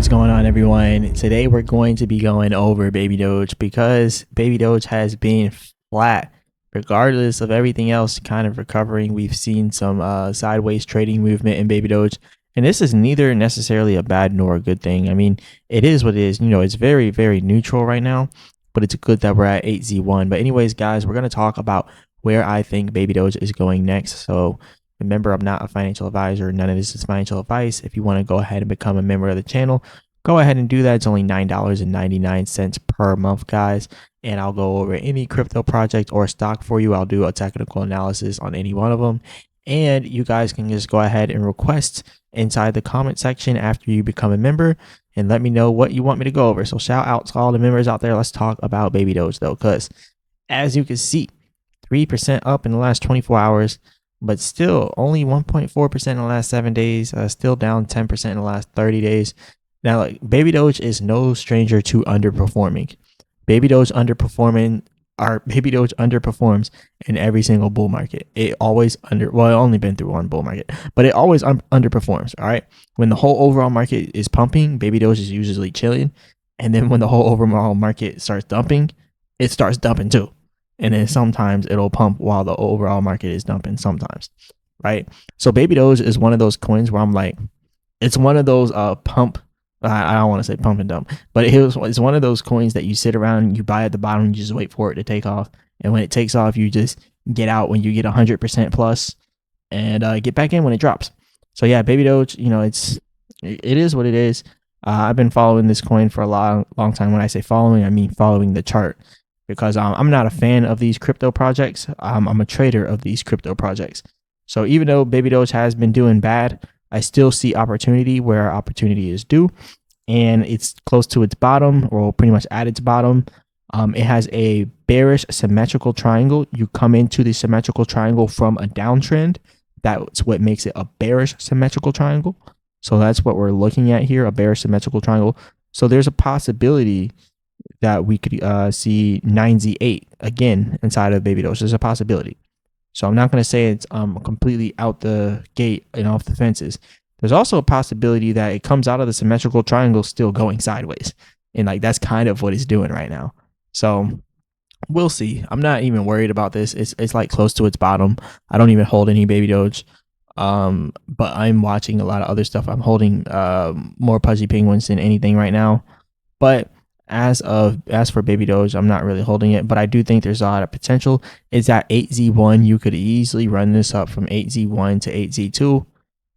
What's going on, everyone? Today we're going to be going over Baby Doge because Baby Doge has been flat regardless of everything else kind of recovering. We've seen some sideways trading movement in Baby Doge, and this is neither necessarily a bad nor a good thing. I mean, it is what it is. You know, it's very, very neutral right now, but it's good that we're at 8Z1. But anyways, guys, we're going to talk about where I think Baby Doge is going next. So remember, I'm not a financial advisor. None of this is financial advice. If you want to go ahead and become a member of the channel, go ahead and do that. It's only $9.99 per month, guys. And I'll go over any crypto project or stock for you. I'll do a technical analysis on any one of them. And you guys can just go ahead and request inside the comment section after you become a member and let me know what you want me to go over. So shout out to all the members out there. Let's talk about Baby Doge though, because as you can see, 3% up in the last 24 hours. But still only 1.4% in the last 7 days, still down 10% in the last 30 days. Now, like, Baby Doge is no stranger to underperforming. Baby Doge underperforms in every single bull market. It always only been through one bull market, but it always underperforms. All right. When the whole overall market is pumping, Baby Doge is usually chilling. And then when the whole overall market starts dumping, it starts dumping too. And then sometimes it'll pump while the overall market is dumping sometimes, right? So Baby Doge is one of those coins where I'm like, it's one of those I don't want to say pump and dump, but it's one of those coins that you sit around, you buy at the bottom, you just wait for it to take off. And when it takes off, you just get out when you get 100% plus and get back in when it drops. So yeah, Baby Doge, you know, it is what it is. I've been following this coin for a long time. When I say following, I mean following the chart. Because I'm not a fan of these crypto projects. I'm a trader of these crypto projects. So even though Baby Doge has been doing bad, I still see opportunity where opportunity is due. And it's close to its bottom, or pretty much at its bottom. It has a bearish symmetrical triangle. You come into the symmetrical triangle from a downtrend. That's what makes it a bearish symmetrical triangle. So that's what we're looking at here, a bearish symmetrical triangle. So there's a possibility that we could see 9Z8 again inside of Baby Doge. There's a possibility. So I'm not going to say it's completely out the gate and off the fences. There's also a possibility that it comes out of the symmetrical triangle still going sideways. And like that's kind of what it's doing right now. So we'll see. I'm not even worried about this. It's like close to its bottom. I don't even hold any Baby Doge. But I'm watching a lot of other stuff. I'm holding more Pudgy Penguins than anything right now. But as for Baby Doge, I'm not really holding it, but I do think there's a lot of potential. It's at 8Z1. You could easily run this up from 8Z1 to 8Z2.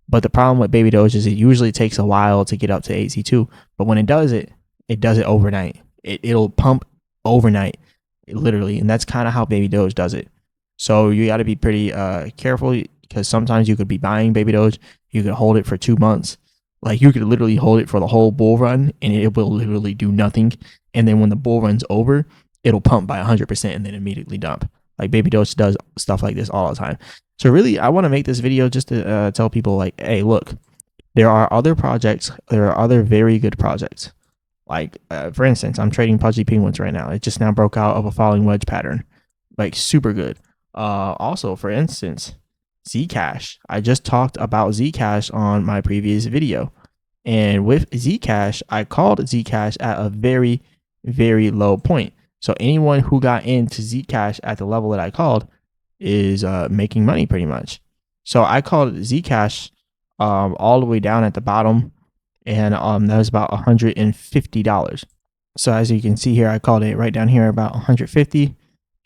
But the problem with Baby Doge is it usually takes a while to get up to 8Z2. But when it does it does it overnight. It'll pump overnight, literally. And that's kind of how Baby Doge does it. So you got to be pretty careful, because sometimes you could be buying Baby Doge. You could hold it for 2 months. Like you could literally hold it for the whole bull run and it will literally do nothing. And then when the bull run's over, it'll pump by 100% and then immediately dump. Like Baby Doge does stuff like this all the time. So really, I want to make this video just to tell people like, hey, look, there are other projects. There are other very good projects. Like for instance, I'm trading Pudgy Penguins right now. It just now broke out of a falling wedge pattern. Like super good. Also, for instance, Zcash. I just talked about Zcash on my previous video. And with Zcash, I called Zcash at a very, very low point. So anyone who got into Zcash at the level that I called is making money pretty much. So I called Zcash all the way down at the bottom. And that was about $150. So as you can see here, I called it right down here about 150.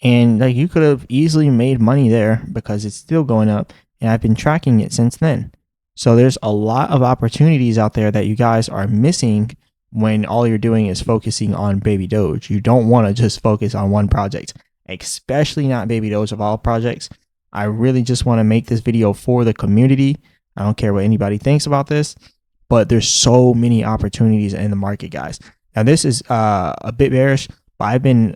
And like you could have easily made money there because it's still going up, and I've been tracking it since then. So there's a lot of opportunities out there that you guys are missing when all you're doing is focusing on Baby Doge. You don't want to just focus on one project, especially not Baby Doge of all projects. I really just want to make this video for the community. I don't care what anybody thinks about this, but there's so many opportunities in the market, guys. Now this is a bit bearish. I've been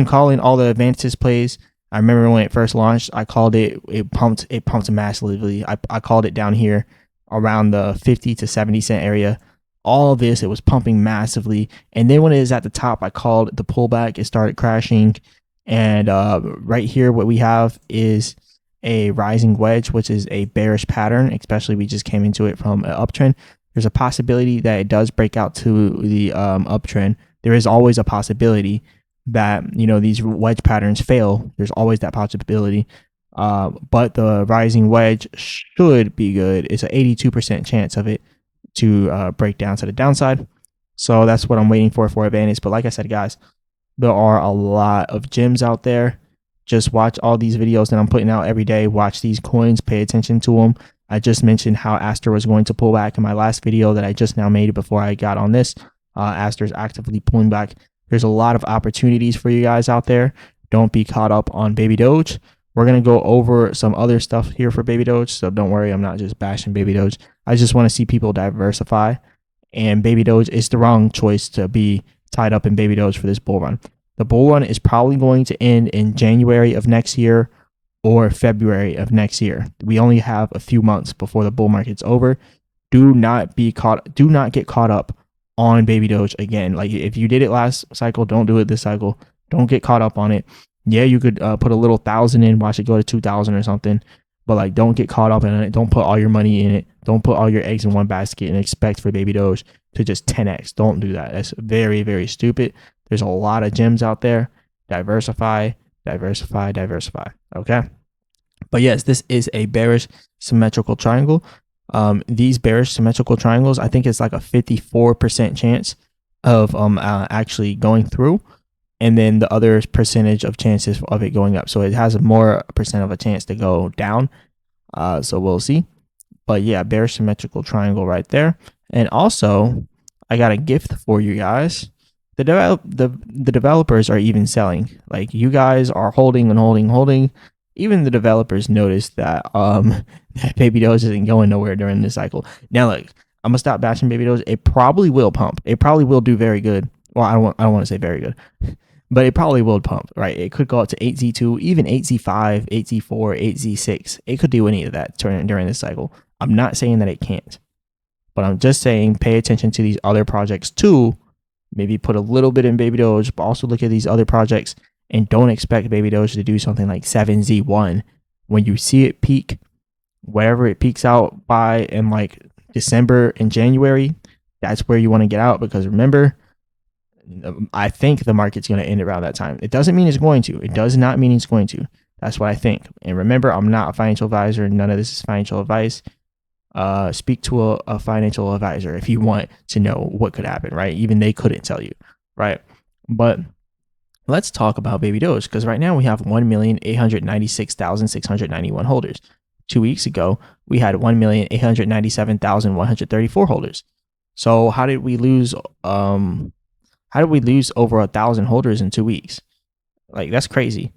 calling all the advances plays. I remember when it first launched, I called it. It pumped massively. I called it down here around the 50 to 70 cent area. All of this, it was pumping massively. And then when it is at the top, I called the pullback. It started crashing. And right here, what we have is a rising wedge, which is a bearish pattern. Especially we just came into it from an uptrend. There's a possibility that it does break out to the uptrend. There is always a possibility that, you know, these wedge patterns fail. There's always that possibility. But the rising wedge should be good. It's an 82% chance of it to break down to the downside. So that's what I'm waiting for advantage. But like I said, guys, there are a lot of gems out there. Just watch all these videos that I'm putting out every day. Watch these coins, pay attention to them. I just mentioned how Aster was going to pull back in my last video that I just now made before I got on this. Aster's actively pulling back. There's a lot of opportunities for you guys out there. Don't be caught up on Baby Doge. We're going to go over some other stuff here for Baby Doge. So don't worry, I'm not just bashing Baby Doge. I just want to see people diversify. And Baby Doge is the wrong choice to be tied up in Baby Doge for this bull run. The bull run is probably going to end in January of next year or February of next year. We only have a few months before the bull market's over. Do not get caught up on Baby Doge again. Like, if you did it last cycle, don't do it this cycle. Don't get caught up on it. Yeah, you could put a little 1,000 in, watch it go to 2,000 or something, but like, don't get caught up in it. Don't put all your money in it. Don't put all your eggs in one basket and expect for Baby Doge to just 10x. Don't do that. That's very, very stupid. There's a lot of gems out there. Diversify, diversify, diversify. Okay. But yes, this is a bearish symmetrical triangle. These bearish symmetrical triangles, I think it's like a 54% chance of actually going through, and then the other percentage of chances of it going up. So it has a more percent of a chance to go down. So we'll see. But yeah, bearish symmetrical triangle right there. And also, I got a gift for you guys. The developers are even selling. Like, you guys are holding and holding, holding. Even the developers noticed that that Baby Doge isn't going nowhere during this cycle. Now, look, I'm gonna stop bashing Baby Doge. It probably will pump. It probably will do very good. Well, I don't want to say very good, but it probably will pump. Right? It could go up to 8Z2, even 8Z5, 8Z4, 8Z6. It could do any of that during this cycle. I'm not saying that it can't, but I'm just saying pay attention to these other projects too. Maybe put a little bit in Baby Doge, but also look at these other projects, and don't expect Baby Doge to do something like 7Z1. When you see it peak, wherever it peaks out by in like December and January, that's where you want to get out, because remember, I think the market's going to end around that time. It doesn't mean it's going to. It does not mean it's going to. That's what I think. And remember, I'm not a financial advisor. None of this is financial advice. Speak to a financial advisor if you want to know what could happen, right? Even they couldn't tell you, right? But let's talk about Baby Doge, because right now we have 1,896,691 holders. 2 weeks ago, we had 1,897,134 holders. So how did we lose? How did we lose over 1,000 holders in 2 weeks? Like, that's crazy.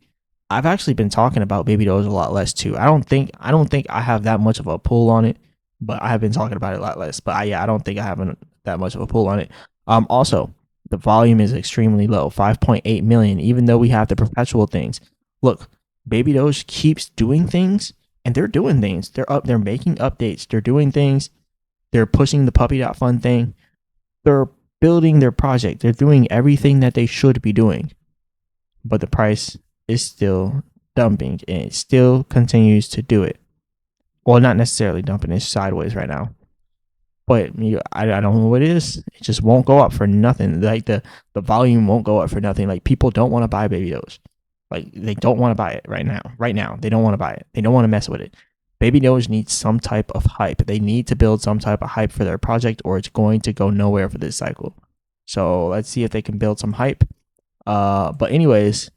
I've actually been talking about Baby Doge a lot less too. I don't think I have that much of a pull on it, but I have been talking about it a lot less. But I don't think I have that much of a pull on it. Also, the volume is extremely low, 5.8 million, even though we have the perpetual things. Look, Baby Doge keeps doing things, and they're doing things. They're making updates. They're doing things. They're pushing the puppy.fun thing. They're building their project. They're doing everything that they should be doing. But the price is still dumping, and it still continues to do it. Well, not necessarily dumping, it's sideways right now. But I don't know what it is. It just won't go up for nothing. Like, the volume won't go up for nothing. Like, people don't want to buy Baby Doge. Like, they don't want to buy it right now. Right now, they don't want to buy it. They don't want to mess with it. Baby Doge needs some type of hype. They need to build some type of hype for their project, or it's going to go nowhere for this cycle. So let's see if they can build some hype. But anyways,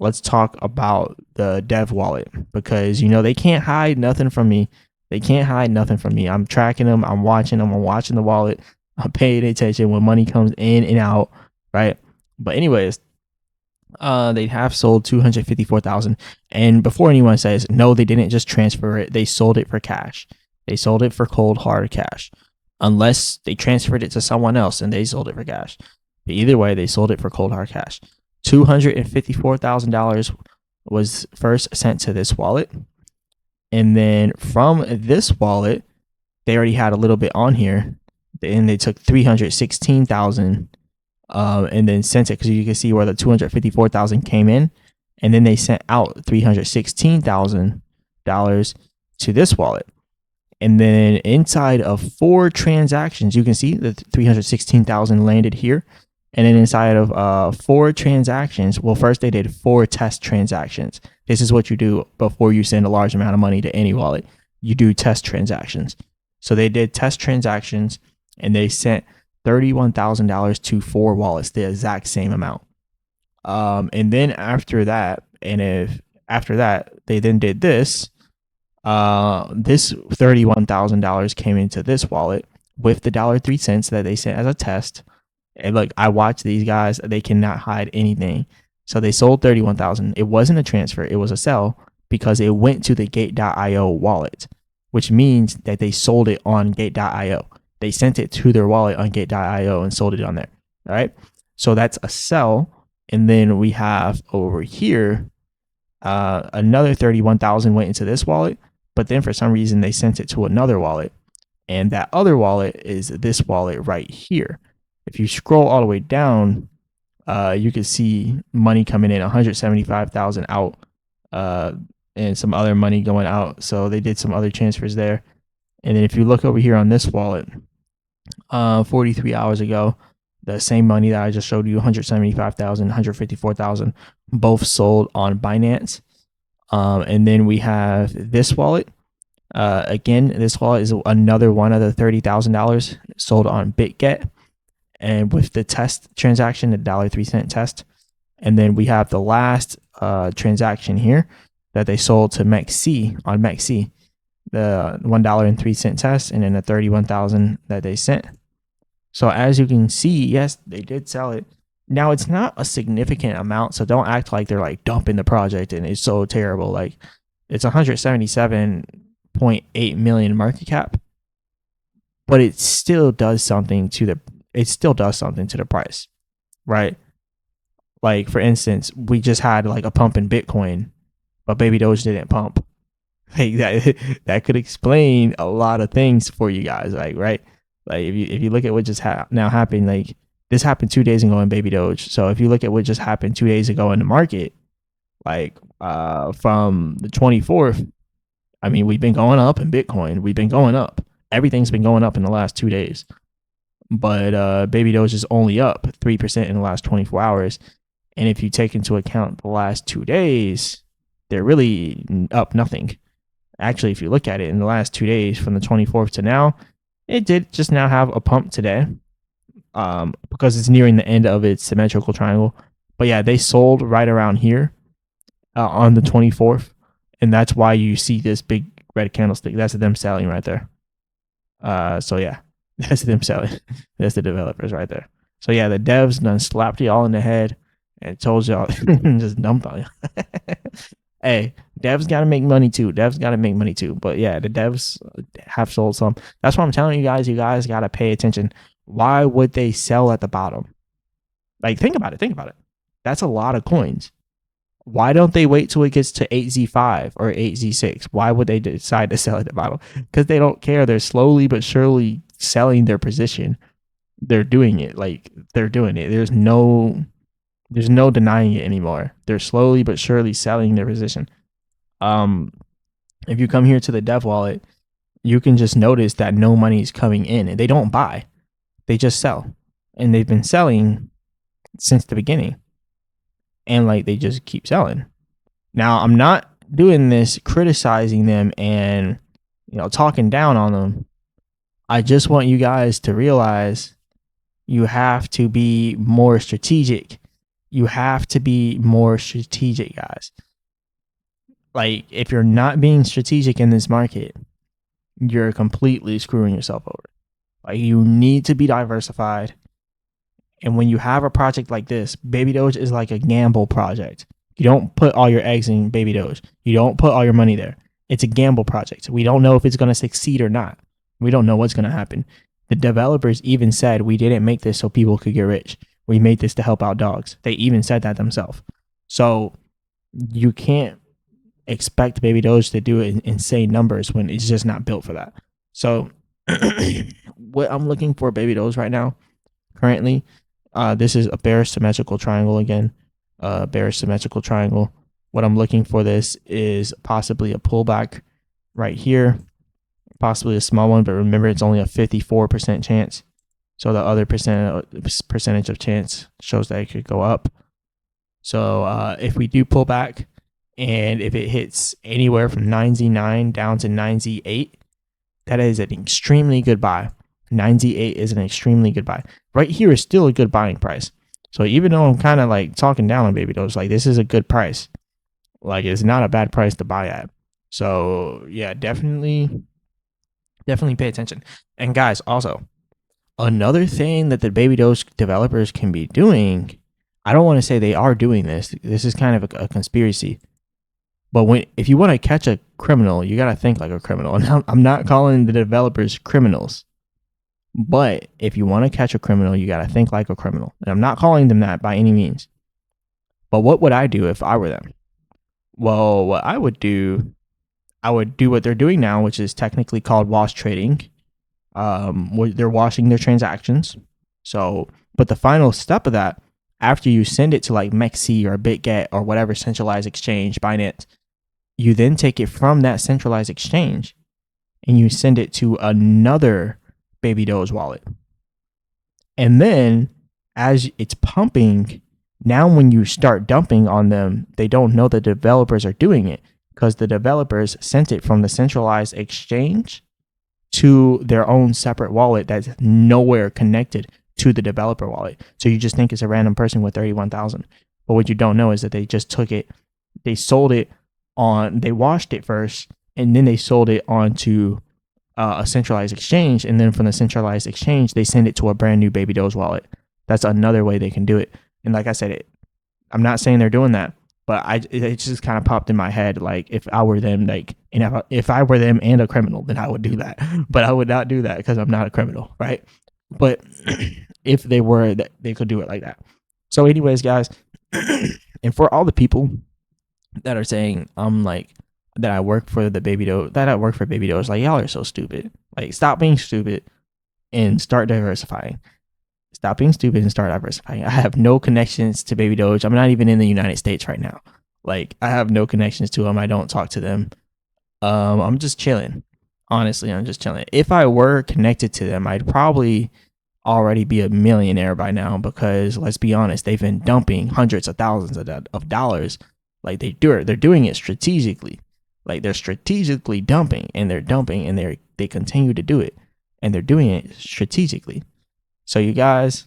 let's talk about the dev wallet, because, they can't hide nothing from me. They can't hide nothing from me. I'm tracking them. I'm watching them. I'm watching the wallet. I'm paying attention when money comes in and out, right? But anyways, they have sold 254,000. And before anyone says, no, they didn't just transfer it. They sold it for cash. They sold it for cold, hard cash. Unless they transferred it to someone else and they sold it for cash. But either way, they sold it for cold, hard cash. $254,000 was first sent to this wallet. And then from this wallet, they already had a little bit on here. And they took 316,000 and then sent it, because you can see where the 254,000 came in. And then they sent out $316,000 to this wallet. And then inside of 4 transactions, you can see that 316,000 landed here. And then inside of 4 transactions, well, first they did 4 test transactions. This is what you do before you send a large amount of money to any wallet. You do test transactions. So they did test transactions and they sent $31,000 to 4 wallets, the exact same amount. And then after that, they then did this. This $31,000 came into this wallet with the $3 that they sent as a test. And look, I watch these guys; they cannot hide anything. So they sold 31,000. It wasn't a transfer; it was a sell because it went to the Gate.io wallet, which means that they sold it on Gate.io. They sent it to their wallet on Gate.io and sold it on there. All right, so that's a sell. And then we have over here another 31,000 went into this wallet, but then for some reason they sent it to another wallet, and that other wallet is this wallet right here. If you scroll all the way down, you can see money coming in, 175,000 out, and some other money going out. So they did some other transfers there. And then if you look over here on this wallet, 43 hours ago, the same money that I just showed you, 175,000, 154,000, both sold on Binance. And then we have this wallet. Again, this wallet is another one of the $30,000 sold on BitGet. And with the test transaction, the $3 test. And then we have the last transaction here that they sold to MEXC on MEXC, the $1.03 test, and then the 31,000 that they sent. So as you can see, yes, they did sell it. Now it's not a significant amount, so don't act like they're like dumping the project and it's so terrible. Like it's 177.8 million market cap, but it still does something to the price, right? Like for instance, we just had like a pump in Bitcoin, but Baby Doge didn't pump. Like that could explain a lot of things for you guys, like right? Like if you look at what just now happened, like this happened 2 days ago in Baby Doge. So if you look at what just happened 2 days ago in the market, like from the 24th, I mean, we've been going up in Bitcoin. We've been going up. Everything's been going up in the last 2 days. But Baby Doge is only up 3% in the last 24 hours. And if you take into account the last 2 days, they're really up nothing. Actually, if you look at it in the last 2 days from the 24th to now, it did just now have a pump today because it's nearing the end of its symmetrical triangle. But yeah, they sold right around here on the 24th. And that's why you see this big red candlestick. That's them selling right there. So yeah, that's them selling. That's the developers right there. So yeah, the devs done slapped y'all in the head and told y'all just dumped on you. Hey, devs got to make money too. But yeah, the devs have sold some. That's what I'm telling you guys. You guys got to pay attention. Why would they sell at the bottom? Like, think about it. That's a lot of coins. Why don't they wait till it gets to 8Z5 or 8Z6? Why would they decide to sell at the bottom? Because they don't care. They're slowly but surely selling their position. They're doing it. Like, they're doing it. There's no denying it anymore. They're slowly but surely selling their position. If you come here to the dev wallet, you can just notice that no money is coming in, and they don't buy. They just sell. And they've been selling since the beginning. And like they just keep selling. Now, I'm not doing this criticizing them and talking down on them. I just want you guys to realize you have to be more strategic. Guys. Like, if you're not being strategic in this market, you're completely screwing yourself over. Like, you need to be diversified. And when you have a project like this, Baby Doge is like a gamble project. You don't put all your eggs in Baby Doge. You don't put all your money there. It's a gamble project. We don't know if it's going to succeed or not. We don't know what's going to happen. The developers even said, we didn't make this so people could get rich. We made this to help out dogs. They even said that themselves. So you can't expect Baby Doge to do insane numbers when it's just not built for that. So what I'm looking for Baby Doge right now, currently, this is a bearish symmetrical triangle again. Bearish symmetrical triangle. What I'm looking for this is possibly a pullback right here possibly a small one, but remember it's only a 54% chance. So the other percentage of chance shows that it could go up. So if we do pull back, and if it hits anywhere from 9Z9 down to 9Z8, that is an extremely good buy. 9Z8 is an extremely good buy. Right here is still a good buying price. So even though I'm kind of like talking down on Baby Doge, like this is a good price. Like it's not a bad price to buy at. So yeah, definitely pay attention. And guys, also another thing that the Baby Doge developers can be doing, I don't want to say they are doing this. This is kind of a conspiracy. But if you want to catch a criminal, you got to think like a criminal. And I'm not calling the developers criminals. But if you want to catch a criminal, you got to think like a criminal. And I'm not calling them that by any means. But what would I do if I were them? Well, what I would do what they're doing now, which is technically called wash trading. They're washing their transactions. So, but the final step of that, after you send it to like Mexi or BitGet or whatever centralized exchange, Binance, you then take it from that centralized exchange and you send it to another Baby Doge wallet. And then as it's pumping, now when you start dumping on them, they don't know the developers are doing it because the developers sent it from the centralized exchange to their own separate wallet that's nowhere connected to the developer wallet. So you just think it's a random person with 31,000. But what you don't know is that they just took it, they sold it they washed it first, and then they sold it onto a centralized exchange. And then from the centralized exchange, they send it to a brand new Baby Doge wallet. That's another way they can do it. And like I said, I'm not saying they're doing that, but it just kind of popped in my head. Like if I were them, like, and if I were them and a criminal, then I would do that. But I would not do that because I'm not a criminal, right? But if they were, they could do it like that. So anyways, guys, and for all the people that are saying that I work for Baby Doge, like y'all are so stupid. Like stop being stupid and start diversifying. Stop being stupid and start diversifying. I have no connections to Baby Doge. I'm not even in the United States right now. Like I have no connections to them. I don't talk to them. I'm just chilling. Honestly, I'm just chilling. If I were connected to them, I'd probably already be a millionaire by now because let's be honest, they've been dumping hundreds of thousands of dollars. Like they're doing it strategically. Like they're strategically dumping and they continue to do it and they're doing it strategically. So you guys,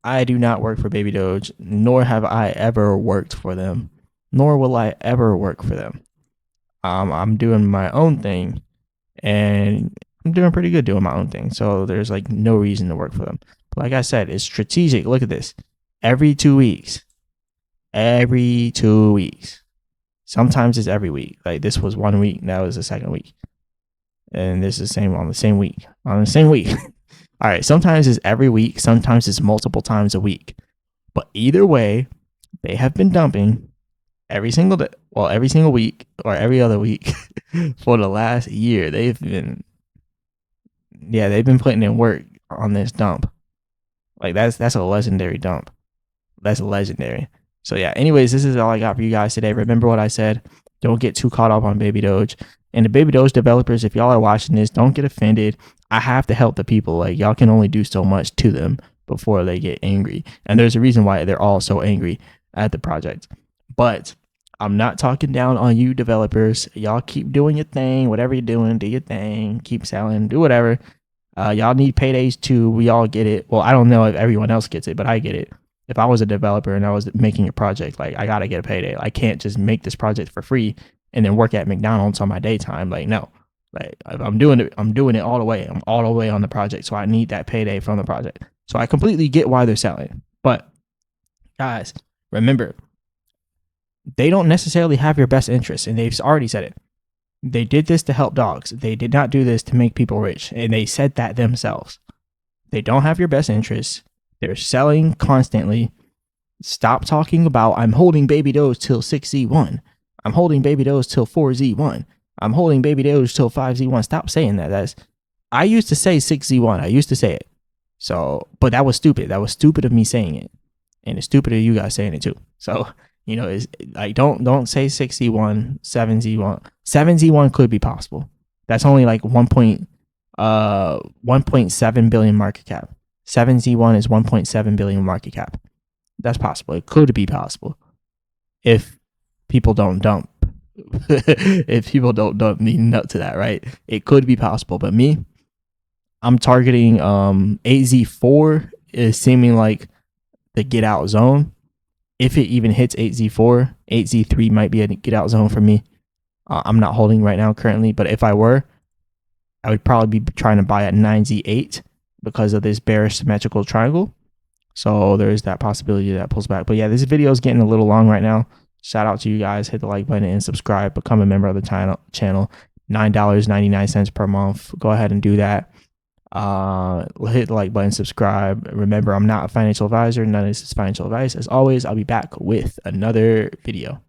I do not work for Baby Doge, nor have I ever worked for them, nor will I ever work for them. I'm doing my own thing and I'm doing pretty good doing my own thing. So there's like no reason to work for them. But like I said, it's strategic. Look at this. Every 2 weeks. Sometimes it's every week. Like this was 1 week. That was the second week. And this is on the same week. All right. Sometimes it's every week. Sometimes it's multiple times a week. But either way, they have been dumping every single day. Well, every single week or every other week for the last year. They've been putting in work on this dump. Like that's a legendary dump. That's legendary. So yeah, anyways, this is all I got for you guys today. Remember what I said. Don't get too caught up on Baby Doge. And the Baby Doge developers, if y'all are watching this, don't get offended. I have to help the people. Like y'all can only do so much to them before they get angry. And there's a reason why they're all so angry at the project. But I'm not talking down on you developers. Y'all keep doing your thing. Whatever you're doing, do your thing. Keep selling. Do whatever. Y'all need paydays too. We all get it. Well, I don't know if everyone else gets it, but I get it. If I was a developer and I was making a project, like I got to get a payday. I can't just make this project for free and then work at McDonald's on my daytime. Like, no. Like if I'm doing it all the way. I'm all the way on the project. So I need that payday from the project. So I completely get why they're selling. But guys, remember, they don't necessarily have your best interests. And they've already said it. They did this to help dogs. They did not do this to make people rich. And they said that themselves. They don't have your best interests. They're selling constantly. Stop talking about, I'm holding Baby Doge till 6Z1. I'm holding Baby Doge till 4Z1. I'm holding Baby Doge till 5Z1. Stop saying that. I used to say 6Z1. I used to say it. So, but that was stupid. That was stupid of me saying it. And it's stupid of you guys saying it too. So, it's like, don't say 6Z1, 7Z1. 7Z1 could be possible. That's only like 1.7 billion market cap. 7Z1 is 1.7 billion market cap. That's possible. It could be possible if people don't dump. If people don't dump me nut to that, right? It could be possible, but me, I'm targeting 8Z4 is seeming like the get out zone. If it even hits 8Z4, 8Z3 might be a get out zone for me. I'm not holding right now currently, but if I were, I would probably be trying to buy at 9Z8 because of this bearish symmetrical triangle. So there's that possibility that pulls back. But yeah, this video is getting a little long right now. Shout out to you guys. Hit the like button and subscribe. Become a member of the channel. $9.99 per month. Go ahead and do that. Hit the like button, subscribe. Remember, I'm not a financial advisor. None of this is financial advice. As always, I'll be back with another video.